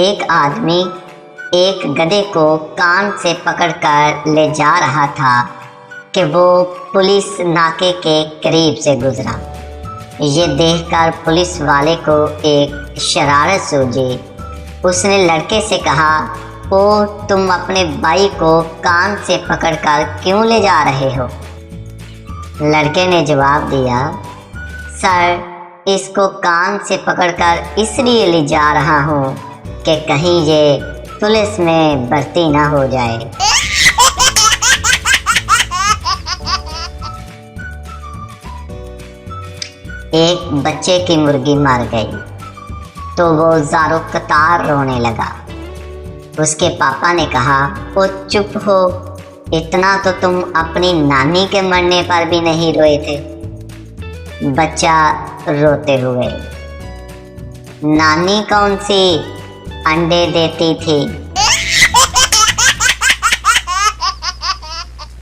एक आदमी एक गधे को कान से पकड़कर ले जा रहा था कि वो पुलिस नाके के करीब से गुजरा। ये देखकर पुलिस वाले को एक शरारत सूझी। उसने लड़के से कहा, ओ तुम अपने भाई को कान से पकड़कर क्यों ले जा रहे हो? लड़के ने जवाब दिया, सर इसको कान से पकड़कर इसलिए ले जा रहा हूँ कि कहीं ये पुलिस में भर्ती ना हो जाए। एक बच्चे की मुर्गी मर गई तो वो ज़ारो कतार रोने लगा। उसके पापा ने कहा, ओ चुप हो, इतना तो तुम अपनी नानी के मरने पर भी नहीं रोए थे। बच्चा रोते हुए, नानी कौन सी अंडे देती थी,